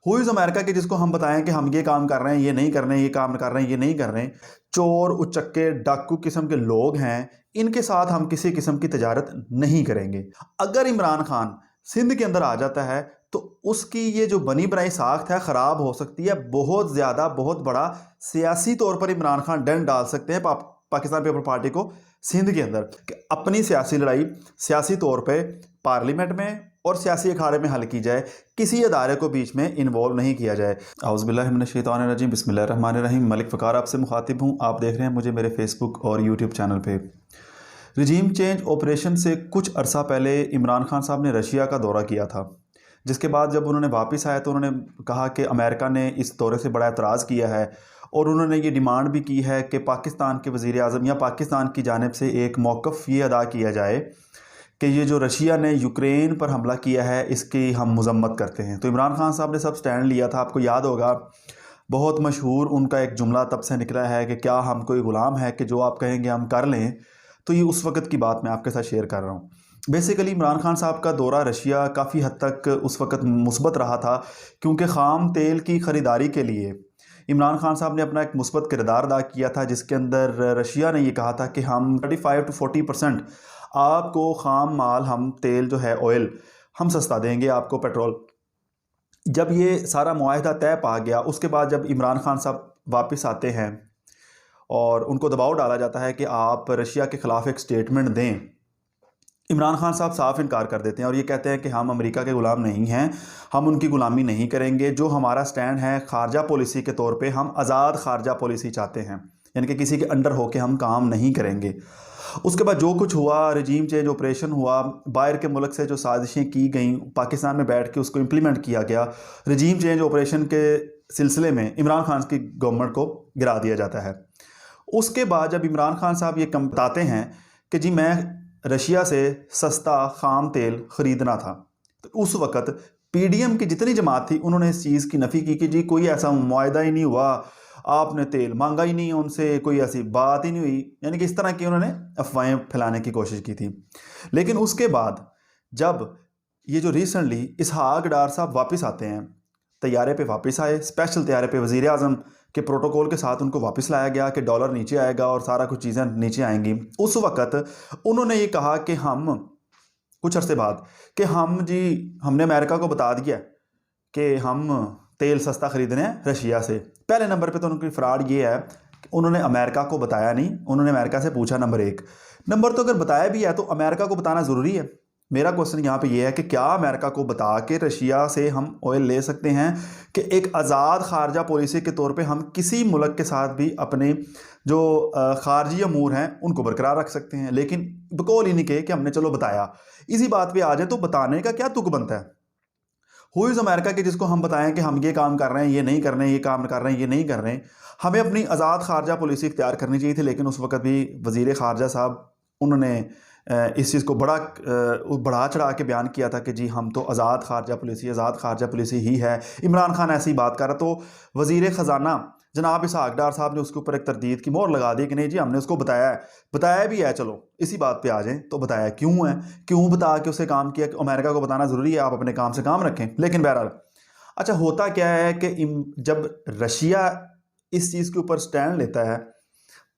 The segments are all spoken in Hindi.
हु इज़ अमेरिका के जिसको हम बताएं कि हम ये काम कर रहे हैं, ये नहीं कर रहे हैं, ये काम कर रहे हैं, ये नहीं कर रहे हैं। चोर उचक्के डाकू किस्म के लोग हैं, इनके साथ हम किसी किस्म की तजारत नहीं करेंगे। अगर इमरान खान सिंध के अंदर आ जाता है तो उसकी ये जो बनी बनाई साख्त है ख़राब हो सकती है। बहुत ज़्यादा बहुत बड़ा सियासी तौर पर इमरान खान डंड डाल सकते हैं पाकिस्तान पीपल पार्टी को सिंध के अंदर कि अपनी सियासी लड़ाई सियासी तौर पे पार्लियामेंट में और सियासी अखाड़े में हल की जाए, किसी अदारे को बीच में इन्वॉल्व नहीं किया जाए। औज़ुबिल्लाहि मिनश्शैतानिर्रजीम, बिस्मिल्लाहिर्रहमानिर्रहीम। मलिक फ़कार आपसे मुखातिब हूँ। आप देख रहे हैं मुझे मेरे फेसबुक और यूट्यूब चैनल पे। रजीम चेंज ऑपरेशन से कुछ अरसा पहले इमरान खान साहब ने रशिया का दौरा किया था, जिसके बाद जब उन्होंने वापस आया तो उन्होंने कहा कि अमेरिका ने इस दौरे से बड़ा एतराज़ किया है और उन्होंने ये डिमांड भी की है कि पाकिस्तान के वज़ीर आज़म या पाकिस्तान की जानिब से एक मौक़िफ़ ये अदा किया जाए कि ये जो रशिया ने यूक्रेन पर हमला किया है इसकी हम मज़म्मत करते हैं। तो इमरान खान साहब ने सब स्टैंड लिया था। आपको याद होगा, बहुत मशहूर उनका एक जुमला तब से निकला है कि क्या हम कोई ग़ुलाम है कि जो आप कहेंगे हम कर लें। तो ये उस वक़्त की बात मैं आपके साथ शेयर कर रहा हूँ। बेसिकली इमरान खान साहब का दौरा रशिया काफ़ी हद तक उस वक़्त मुस्बत रहा था, क्योंकि ख़ाम तेल की ख़रीदारी के लिए इमरान खान साहब ने अपना एक मुस्बत किरदार अदा किया था, जिसके अंदर रशिया ने ये कहा था कि हम 35 to 40% आपको ख़ाम माल, हम तेल जो है ऑयल, हम सस्ता देंगे आपको पेट्रोल। जब ये सारा मुआहदा तय पा गया, उसके बाद जब इमरान खान साहब वापस आते हैं और उनको दबाव डाला जाता है कि आप रशिया के ख़िलाफ़ एक स्टेटमेंट दें, इमरान खान साहब साफ इनकार कर देते हैं और ये कहते हैं कि हम अमेरिका के ग़ुलाम नहीं हैं, हम उनकी ग़ुलामी नहीं करेंगे। जो हमारा स्टैंड है खारजा पॉलिसी के तौर पे, हम आज़ाद खारजा पॉलिसी चाहते हैं, यानी कि किसी के अंडर होकर हम काम नहीं करेंगे। उसके बाद जो कुछ हुआ, रजीम चेंज ऑपरेशन हुआ, बाहर के मुल्क से जो साजिशें की गई पाकिस्तान में बैठ के उसको इम्प्लीमेंट किया गया। रजीम चेंज ऑपरेशन के सिलसिले में इमरान खान की गवर्नमेंट को गिरा दिया जाता है। उसके बाद जब इमरान खान साहब ये बताते हैं कि जी मैं रशिया से सस्ता ख़ाम तेल ख़रीदना था, तो उस वक़्त पीडीएम की जितनी जमात थी उन्होंने इस चीज़ की नफ़ी की कि जी कोई ऐसा मुआहदा ही नहीं हुआ, आपने तेल मांगा ही नहीं उनसे, कोई ऐसी बात ही नहीं हुई। यानी कि इस तरह की उन्होंने अफवाहें फैलाने की कोशिश की थी। लेकिन उसके बाद जब ये जो रिसेंटली इसहाक डार साहब वापस आते हैं, तैयारे पे वापस आए, स्पेशल तैयारे पे वज़ीर आज़म के प्रोटोकॉल के साथ उनको वापस लाया गया कि डॉलर नीचे आएगा और सारा कुछ चीज़ें नीचे आएंगी। उस वक़्त उन्होंने ये कहा कि हम कुछ अरसे बाद कि हमने अमेरिका को बता दिया कि हम तेल सस्ता ख़रीदने हैं रशिया से। पहले नंबर पे तो उनकी फ्रॉड ये है कि उन्होंने अमेरिका को बताया नहीं, उन्होंने अमेरिका से पूछा। नंबर एक। नंबर तो अगर बताया भी है तो अमेरिका को बताना ज़रूरी है। मेरा क्वेश्चन यहाँ पे ये है कि क्या अमेरिका को बता के रशिया से हम ऑयल ले सकते हैं कि एक आज़ाद खारजा पॉलिसी के तौर पे हम किसी मुल्क के साथ भी अपने जो खारजी अमूर हैं उनको बरकरार रख सकते हैं। लेकिन बकौल ही नहीं कहे कि हमने चलो बताया। इसी बात पे आ जाए तो बताने का क्या तुक बनता है। हु इज़ अमेरिका के जिसको हम बताएं कि हम ये काम कर रहे हैं, ये नहीं कर रहे हैं, ये काम कर रहे हैं, ये नहीं कर रहे हैं। हमें अपनी आज़ाद खारजा पॉलिसी इख्तियार करनी चाहिए थी, लेकिन उस वक़्त भी वज़ीर खारजा साहब उन्होंने इस चीज़ को बढ़ा चढ़ा के बयान किया था कि जी हम तो आज़ाद खारजा पॉलिसी ही है। इमरान खान ऐसी बात कर रहा, तो वज़ीर ख़जाना जनाब इसहाक डार साहब ने उसके ऊपर एक तरदीद की मोहर लगा दी कि नहीं जी हमने उसको बताया भी है। चलो इसी बात पे आ जाएं तो बताया क्यों है, क्यों बता के उसे काम किया। अमेरिका को बताना ज़रूरी है, आप अपने काम से काम रखें। लेकिन बहरहाल अच्छा होता क्या है कि जब रशिया इस चीज़ के ऊपर स्टैंड लेता है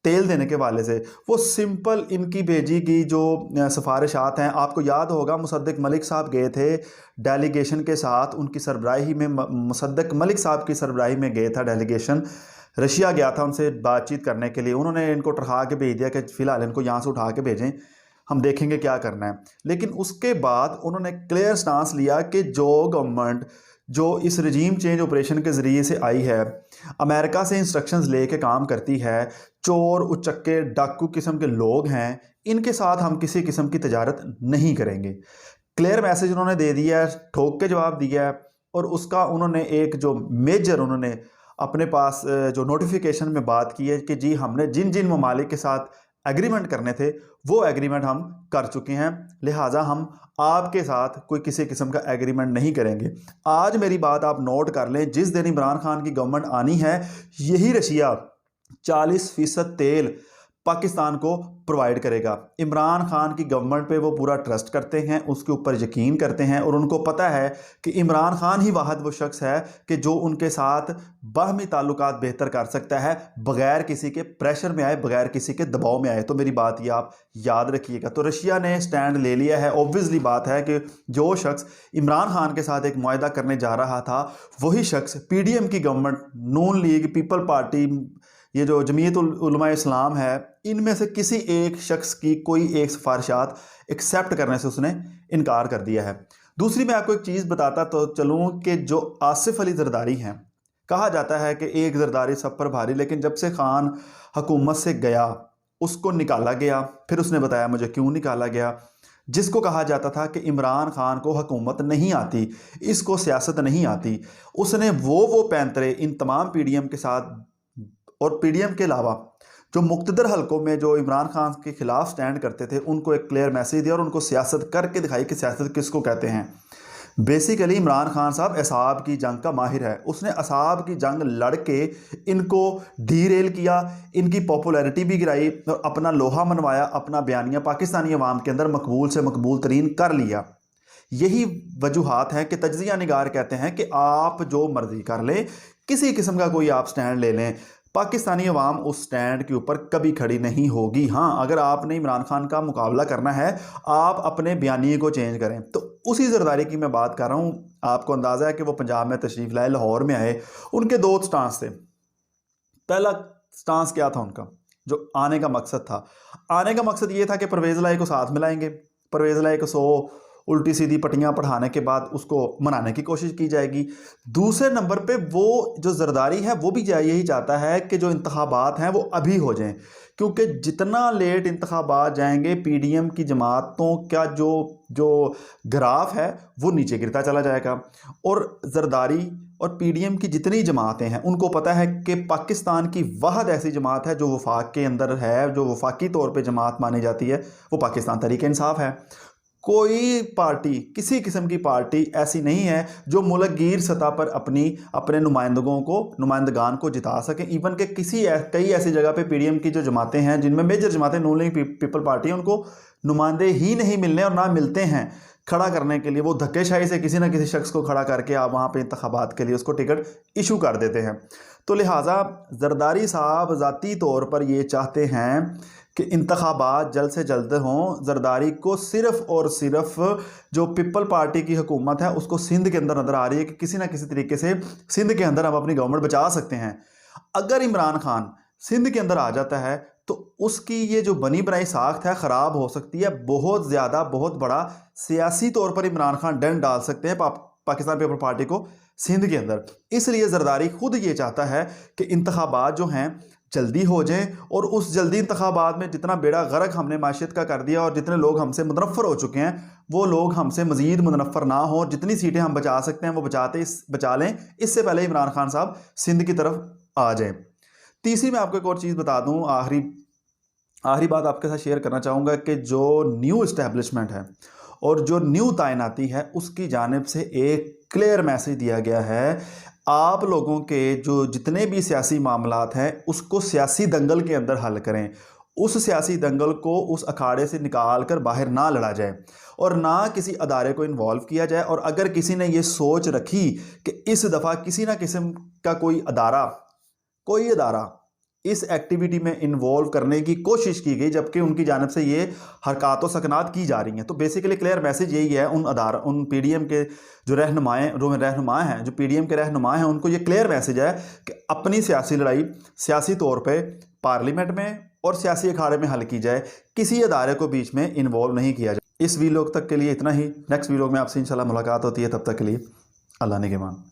तेल देने के वाले से, वो सिंपल इनकी भेजी गई जो सिफारिशात हैं, आपको याद होगा मुसद्दिक मलिक साहब गए थे डेलीगेशन के साथ, उनकी सरबराही में मुसद्दिक मलिक साहब की सरबराही में गए था डेलीगेशन, रशिया गया था उनसे बातचीत करने के लिए। उन्होंने इनको टरहा के भेज दिया कि फ़िलहाल इनको यहाँ से उठा के भेजें, हम देखेंगे क्या करना है। लेकिन उसके बाद उन्होंने क्लियर स्टांस लिया कि जो गवर्नमेंट जो इस रजीम चेंज ऑपरेशन के ज़रिए से आई है, अमेरिका से इंस्ट्रक्शंस लेके काम करती है, चोर उचक्के डाकू किस्म के लोग हैं, इनके साथ हम किसी किस्म की तजारत नहीं करेंगे। क्लियर मैसेज उन्होंने दे दिया है, ठोक के जवाब दिया है। और उसका उन्होंने एक जो मेजर उन्होंने अपने पास जो नोटिफिकेशन में बात की है कि जी हमने जिन जिन ममालिक के साथ एग्रीमेंट करने थे वो एग्रीमेंट हम कर चुके हैं, लिहाजा हम आपके साथ कोई किसी किस्म का एग्रीमेंट नहीं करेंगे। आज मेरी बात आप नोट कर लें, जिस दिन इमरान खान की गवर्नमेंट आनी है, यही रशिया 40% तेल पाकिस्तान को प्रोवाइड करेगा। इमरान खान की गवर्नमेंट पे वो पूरा ट्रस्ट करते हैं, उसके ऊपर यकीन करते हैं और उनको पता है कि इमरान खान ही वाहिद वो शख्स है कि जो उनके साथ बाहमी ताल्लुकात बेहतर कर सकता है बगैर किसी के प्रेशर में आए, बगैर किसी के दबाव में आए। तो मेरी बात ये आप याद रखिएगा। तो रशिया ने स्टैंड ले लिया है। ऑब्वियसली बात है कि जो शख्स इमरान खान के साथ एक मुआहदा करने जा रहा था वही शख्स पीडीएम की गवर्नमेंट, नून लीग, पीपल पार्टी, ये जो जमीयत उलमा इस्लाम है, इनमें से किसी एक शख्स की कोई एक सिफारिशात एक्सेप्ट करने से उसने इनकार कर दिया है। दूसरी मैं आपको एक चीज़ बताता तो चलूँ कि जो आसिफ अली जरदारी हैं, कहा जाता है कि एक जरदारी सब पर भारी, लेकिन जब से खान हुकूमत से गया उसको निकाला गया। फिर उसने बताया मुझे क्यों निकाला गया। जिसको कहा जाता था कि इमरान खान को हुकूमत नहीं आती, इसको सियासत नहीं आती, उसने वो पैंतरे इन तमाम पीडीएम के साथ और पीडीएम के अलावा जो मुख्तदर हलकों में जो इमरान खान के खिलाफ स्टैंड करते थे उनको एक क्लियर मैसेज दिया और उनको सियासत करके दिखाई कि सियासत किसको कहते हैं। बेसिकली इमरान खान साहब असाब की जंग का माहिर है। उसने असाब की जंग लड़ के इनको डीरेल किया, इनकी पॉपुलैरिटी भी गिराई और अपना लोहा मनवाया, अपना बयानिया पाकिस्तानी अवाम के अंदर मकबूल से मकबूल तरीन कर लिया। यही वजूहात हैं कि तज्जिया निगार कहते हैं कि आप जो मर्जी कर लें, किसी किस्म का कोई आप स्टैंड ले लें, पाकिस्तानी अवाम उस स्टैंड के ऊपर कभी खड़ी नहीं होगी। हाँ, अगर आपने इमरान खान का मुकाबला करना है, आप अपने बयानिए को चेंज करें। तो उसी जरदारी की मैं बात कर रहा हूँ। आपको अंदाज़ा है कि वो पंजाब में तशरीफ़ लाए, लाहौर में आए। उनके दो स्टांस थे। पहला स्टांस क्या था उनका, जो आने का मकसद था? आने का मकसद ये था कि परवेज़ लाई को साथ मिलाएंगे, परवेज़ लाई को 100 उल्टी सीधी पट्टियाँ पढ़ाने के बाद उसको मनाने की कोशिश की जाएगी। दूसरे नंबर पे वो जो जरदारी है वो भी यही चाहता है कि जो इंतखाबात हैं वो अभी हो जाएं, क्योंकि जितना लेट इंतखाबात जाएंगे पीडीएम की जमातों का जो ग्राफ है वो नीचे गिरता चला जाएगा। और जरदारी और पीडीएम की जितनी जमातें हैं उनको पता है कि पाकिस्तान की वाहिद ऐसी जमात है जो वफाक के अंदर है, जो वफाकी तौर पर जमात मानी जाती है, वो पाकिस्तान तहरीक इंसाफ है। कोई पार्टी, किसी किस्म की पार्टी ऐसी नहीं है जो मुल्कगीर सतह पर अपने नुमाइंदगान को जिता सके। इवन के कई ऐसी जगह पे पीडीएम की जो जमातें हैं जिनमें मेजर जमातें नून लीग पीपल पार्टी है, उनको नुमाइंदे ही नहीं मिलने और ना मिलते हैं खड़ा करने के लिए। वो धक्केशाही से किसी ना किसी शख्स को खड़ा करके आप वहाँ पे इंतखाबात के लिए उसको टिकट इशू कर देते हैं। तो लिहाजा जरदारी साहब ज़ाती तौर पर ये चाहते हैं कि इंतखाबात जल्द से जल्द हों। जरदारी को सिर्फ़ और सिर्फ जो पीपल पार्टी की हुकूमत है उसको सिंध के अंदर नज़र आ रही है कि किसी ना किसी तरीके से सिंध के अंदर हम अपनी गवर्नमेंट बचा सकते हैं। अगर इमरान खान सिंध के अंदर आ जाता है तो उसकी ये जो बनी बनाई साख्त है ख़राब हो सकती है। बहुत ज़्यादा, बहुत बड़ा सियासी तौर पर इमरान खान डंड डाल सकते हैं पाकिस्तान पीपल पार्टी को सिंध के अंदर। इसलिए जरदारी खुद ये चाहता है कि इंतखाबात जो हैं जल्दी हो जाएं और उस जल्दी इंतखाबात में जितना बेड़ा गर्क हमने माशियत का कर दिया और जितने लोग हमसे मुतनफ़र हो चुके हैं वो लोग हमसे मज़ीद मुतनफ़र ना हो। जितनी सीटें हम बचा सकते हैं वो बचा लें, इससे पहले इमरान खान साहब सिंध की तरफ आ जाएं। तीसरी मैं आपको एक और चीज़ बता दूं, आखिरी बात आपके साथ शेयर करना चाहूँगा कि जो न्यू इस्टेब्लिशमेंट है और जो न्यू तैनाती है उसकी जानिब से एक क्लियर मैसेज दिया गया है। आप लोगों के जो जितने भी सियासी मामलात हैं उसको सियासी दंगल के अंदर हल करें। उस सियासी दंगल को उस अखाड़े से निकाल कर बाहर ना लड़ा जाए और ना किसी अदारे को इन्वॉल्व किया जाए। और अगर किसी ने ये सोच रखी कि इस दफ़ा किसी ना किस्म का कोई अदारा इस एक्टिविटी में इन्वॉल्व करने की कोशिश की गई जबकि उनकी जानिब से ये हरकत व सकनात की जा रही हैं, तो बेसिकली क्लियर मैसेज यही है उन पीडीएम के जो रहनुमा हैं, जो पीडीएम के रहनुमा हैं, उनको ये क्लियर मैसेज है कि अपनी सियासी लड़ाई सियासी तौर पे पार्लियामेंट में और सियासी अखाड़े में हल की जाए, किसी अदारे को बीच में इन्वॉल्व नहीं किया जाए। इस वीलॉग तक के लिए इतना ही। नेक्स्ट वीलॉग में आपसे इंशाल्लाह मुलाकात होती है, तब तक के लिए अल्लाह ने के मान।